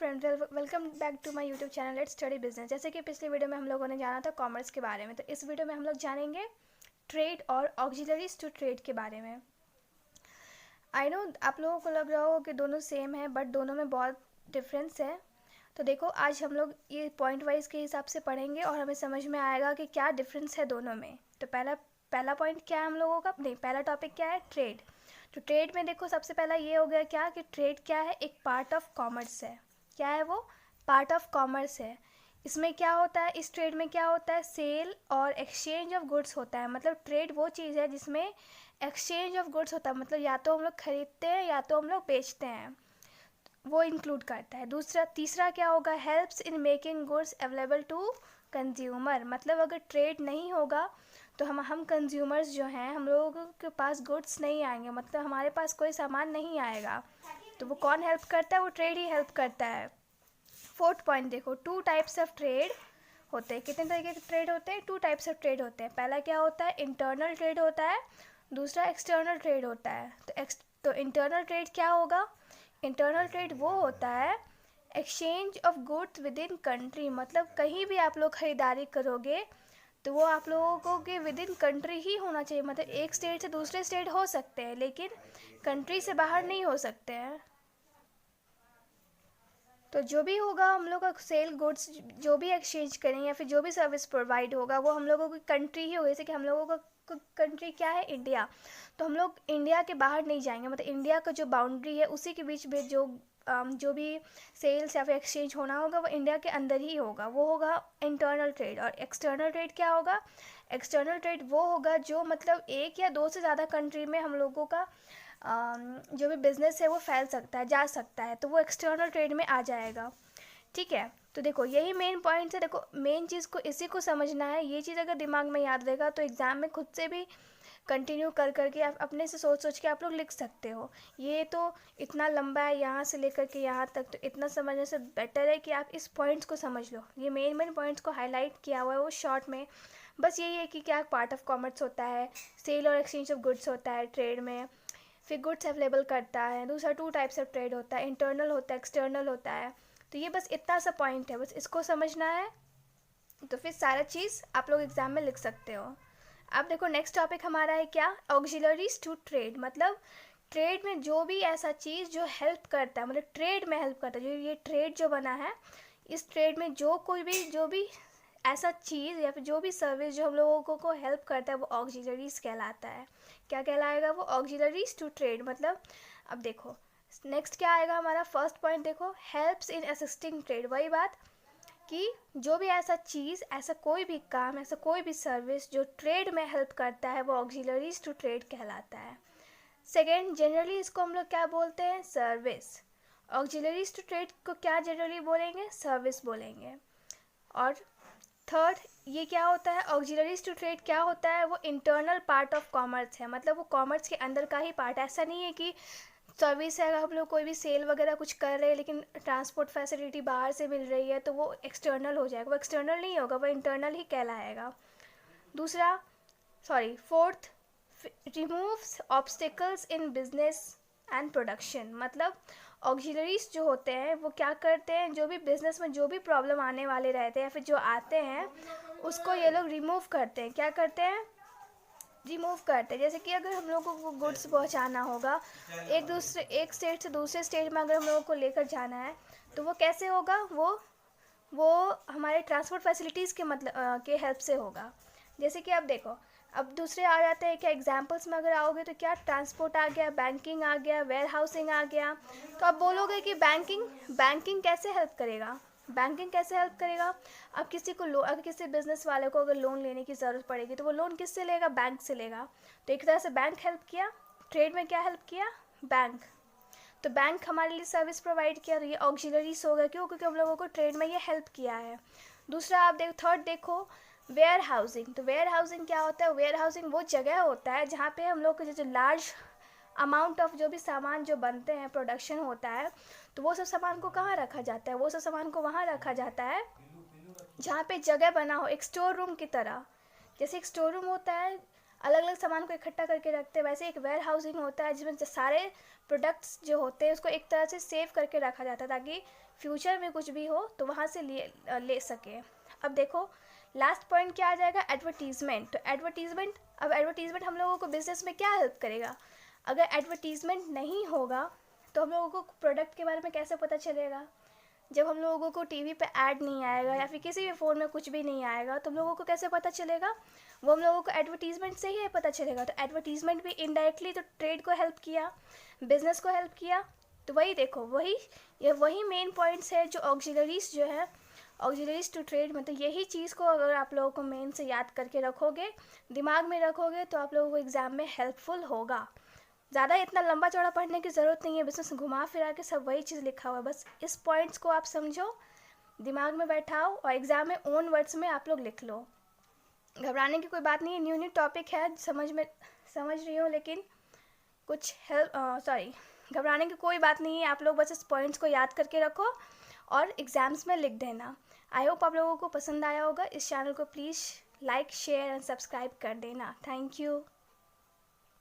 Friends, welcome back to my YouTube channel let's study business. जैसे कि पिछले video में हम लोगों ने जाना था कॉमर्स के बारे में, तो इस वीडियो में हम लोग जानेंगे ट्रेड और ऑक्सिलरीज टू ट्रेड के बारे में। आई नो आप लोगों को लग रहा हो कि दोनों सेम है, बट दोनों में बहुत डिफरेंस है। तो देखो, आज हम लोग ये पॉइंट वाइज के हिसाब से पढ़ेंगे और हमें समझ में आएगा कि क्या डिफरेंस है दोनों में। तो पहला पॉइंट क्या है हम लोगों का, नहीं, पहला टॉपिक क्या है, ट्रेड। तो ट्रेड में देखो, सबसे पहला ये हो गया क्या कि ट्रेड क्या है, एक पार्ट ऑफ कॉमर्स है। क्या है वो? पार्ट ऑफ कॉमर्स है। इसमें क्या होता है, इस ट्रेड में क्या होता है, सेल और एक्सचेंज ऑफ गुड्स होता है। मतलब ट्रेड वो चीज़ है जिसमें एक्सचेंज ऑफ गुड्स होता है, मतलब या तो हम लोग खरीदते हैं या तो हम लोग बेचते हैं, वो इंक्लूड करता है। तीसरा क्या होगा, helps in making goods available to consumer. मतलब अगर ट्रेड नहीं होगा तो हम कंज्यूमर्स जो हैं, हम लोगों के पास गुड्स नहीं आएंगे, मतलब हमारे पास कोई सामान नहीं आएगा। तो वो कौन हेल्प करता है, वो ट्रेड ही हेल्प करता है। फोर्थ पॉइंट देखो, टू टाइप्स ऑफ ट्रेड होते हैं। कितने तरीके के ट्रेड होते हैं? टू टाइप्स ऑफ ट्रेड होते हैं। पहला क्या होता है, इंटरनल ट्रेड होता है, दूसरा एक्सटर्नल ट्रेड होता है। तो इंटरनल ट्रेड क्या होगा? इंटरनल ट्रेड वो होता है exchange of goods with in country. मतलब कहीं भी आप लोग ख़रीदारी करोगे तो वो आप लोगों को कि विद इन कंट्री ही होना चाहिए। मतलब एक स्टेट से दूसरे स्टेट हो सकते हैं, लेकिन कंट्री से बाहर नहीं हो सकते हैं। तो जो भी होगा हम लोग का सेल गुड्स, जो भी एक्सचेंज करें या फिर जो भी सर्विस प्रोवाइड होगा, वो हम लोगों की कंट्री ही होगी। जैसे कि हम लोगों का कंट्री क्या है, इंडिया। तो हम लोग इंडिया के बाहर नहीं जाएंगे, मतलब इंडिया का जो बाउंड्री है उसी के बीच में जो भी सेल्स या फिर एक्सचेंज होना होगा वो इंडिया के अंदर ही होगा, वो होगा इंटरनल ट्रेड। और एक्सटर्नल ट्रेड क्या होगा? एक्सटर्नल ट्रेड वो होगा जो मतलब एक या दो से ज़्यादा कंट्री में हम लोगों का जो भी बिज़नेस है वो फैल सकता है, जा सकता है, तो वो एक्सटर्नल ट्रेड में आ जाएगा। ठीक है, तो देखो यही मेन पॉइंट्स है। देखो मेन चीज़ को इसी को समझना है। ये चीज़ अगर दिमाग में याद रहेगा तो एग्ज़ाम में खुद से भी कंटिन्यू कर करके आप अपने से सोच सोच के आप लोग लिख सकते हो। ये तो इतना लंबा है, यहाँ से लेकर के यहाँ तक, तो इतना समझने से बेटर है कि आप इस पॉइंट्स को समझ लो। ये मेन मेन पॉइंट्स को हाईलाइट किया हुआ है वो शॉर्ट में। बस यही है कि क्या पार्ट ऑफ कॉमर्स होता है, सेल और एक्सचेंज ऑफ गुड्स होता है ट्रेड में, फिर गुड्स अवेलेबल करता है। दूसरा टू टाइप्स ऑफ ट्रेड होता है, इंटरनल होता है, एक्सटर्नल होता है। तो ये बस इतना सा पॉइंट है, बस इसको समझना है, तो फिर सारा चीज़ आप लोग एग्जाम में लिख सकते हो। अब देखो नेक्स्ट टॉपिक हमारा है क्या, ऑक्सिलरीज टू ट्रेड। मतलब ट्रेड में जो भी ऐसा चीज़ जो हेल्प करता है, मतलब ट्रेड में हेल्प करता है, जो ये ट्रेड जो बना है, इस ट्रेड में जो भी ऐसा चीज़ या फिर जो भी सर्विस जो हम लोगों को हेल्प करता है वो ऑक्सिलरीज कहलाता है। क्या कहलाएगा वो? Auxiliaries to trade. मतलब अब देखो नेक्स्ट क्या आएगा हमारा, फर्स्ट पॉइंट देखो, हेल्प्स इन असिस्टिंग ट्रेड। वही बात कि जो भी ऐसा चीज़, ऐसा कोई भी काम, ऐसा कोई भी सर्विस जो ट्रेड में हेल्प करता है वो ऑक्सिलरीज टू ट्रेड कहलाता है। सेकेंड, जनरली इसको हम लोग क्या बोलते हैं, सर्विस। ऑक्सिलरीज टू ट्रेड को क्या जनरली बोलेंगे, सर्विस बोलेंगे। और थर्ड, ये क्या होता है, ऑक्सिलरीज टू ट्रेड क्या होता है, वो इंटरनल पार्ट ऑफ कॉमर्स है। मतलब वो कॉमर्स के अंदर का ही पार्ट है। ऐसा नहीं है कि सर्विस है, अगर हम लोग कोई भी सेल वगैरह कुछ कर रहे हैं लेकिन ट्रांसपोर्ट फैसिलिटी बाहर से मिल रही है तो वो एक्सटर्नल हो जाएगा, वो एक्सटर्नल नहीं होगा, वो इंटरनल ही कहलाएगा। दूसरा, sorry, fourth, removes obstacles in business and production. मतलब ऑक्सिलरीज जो होते हैं वो क्या करते हैं, जो भी बिजनेस में जो भी प्रॉब्लम आने वाले रहते हैं या फिर जो आते हैं उसको ये लोग रिमूव करते हैं। क्या करते हैं? रिमूव करते हैं। जैसे कि अगर हम लोगों को गुड्स पहुंचाना होगा एक स्टेट से दूसरे स्टेट में, अगर हम लोगों को लेकर जाना है तो वो कैसे होगा, वो हमारे ट्रांसपोर्ट फैसिलिटीज़ के मतलब के हेल्प से होगा। जैसे कि अब देखो, अब दूसरे आ जाते हैं क्या, एग्जांपल्स में अगर आओगे तो क्या, ट्रांसपोर्ट आ गया, बैंकिंग आ गया, वेयर हाउसिंग आ गया। तो आप बोलोगे कि बैंकिंग कैसे हेल्प करेगा, बैंकिंग कैसे हेल्प करेगा? अब अगर किसी बिजनेस वाले को अगर लोन लेने की ज़रूरत पड़ेगी तो वो लोन किससे लेगा, बैंक से लेगा। तो एक तरह से बैंक हेल्प किया, ट्रेड में क्या हेल्प किया, बैंक। तो बैंक हमारे लिए सर्विस प्रोवाइड किया, तो ये ऑक्सिलरीज हो गया। क्यों? क्योंकि हम लोगों को ट्रेड में ये हेल्प किया है। दूसरा आप थर्ड देखो, वेयर हाउसिंग। तो वेयर हाउसिंग क्या होता है, वेयर हाउसिंग वो जगह होता है जहाँ पे हम लोग को जो लार्ज अमाउंट ऑफ जो भी सामान जो बनते हैं, प्रोडक्शन होता है, तो वो सब सामान को कहाँ रखा जाता है, वो सब सामान को वहाँ रखा जाता है जहाँ पे जगह बना हो, एक स्टोर रूम की तरह। जैसे एक स्टोर रूम होता है, अलग अलग सामान को इकट्ठा करके रखते हैं, वैसे एक वेयर हाउसिंग होता है जिसमें सारे प्रोडक्ट्स जो होते हैं उसको एक तरह से सेव करके रखा जाता है ताकि फ्यूचर में कुछ भी हो तो वहाँ से ले सके। अब देखो लास्ट पॉइंट क्या आ जाएगा, एडवर्टीज़मेंट। तो एडवर्टीज़मेंट, अब एडवर्टीज़मेंट हम लोगों को बिजनेस में क्या हेल्प करेगा। अगर एडवर्टीज़मेंट नहीं होगा तो हम लोगों को प्रोडक्ट के बारे में कैसे पता चलेगा। जब हम लोगों को टीवी पे ऐड नहीं आएगा या फिर किसी भी फ़ोन में कुछ भी नहीं आएगा तो हम लोगों को कैसे पता चलेगा, वो हम लोगों को एडवर्टीज़मेंट से ही पता चलेगा। तो एडवर्टीज़मेंट भी इनडायरेक्टली तो ट्रेड को हेल्प किया, बिज़नेस को हेल्प किया। तो वही देखो, वही मेन पॉइंट्स है जो ऑक्सिलरीज जो है, ऑक्सिलरीज टू ट्रेड, मतलब यही चीज़ को अगर आप लोगों को मेन से याद करके रखोगे, दिमाग में रखोगे तो आप लोगों को एग्ज़ाम में हेल्पफुल होगा। ज़्यादा इतना लंबा चौड़ा पढ़ने की ज़रूरत नहीं है, बिजनेस घुमा फिरा के सब वही चीज़ लिखा हुआ है, बस इस पॉइंट्स को आप समझो, दिमाग में बैठाओ और एग्ज़ाम में ओन वर्ड्स में आप लोग लिख लो। घबराने की कोई बात नहीं है, न्यू टॉपिक है, समझ रही हूँ, लेकिन कुछ घबराने की कोई बात नहीं है। आप लोग बस इस पॉइंट्स को याद करके रखो और एग्ज़ाम्स में लिख देना। आई होप आप लोगों को पसंद आया होगा। इस चैनल को please like, share and subscribe कर देना। Thank you.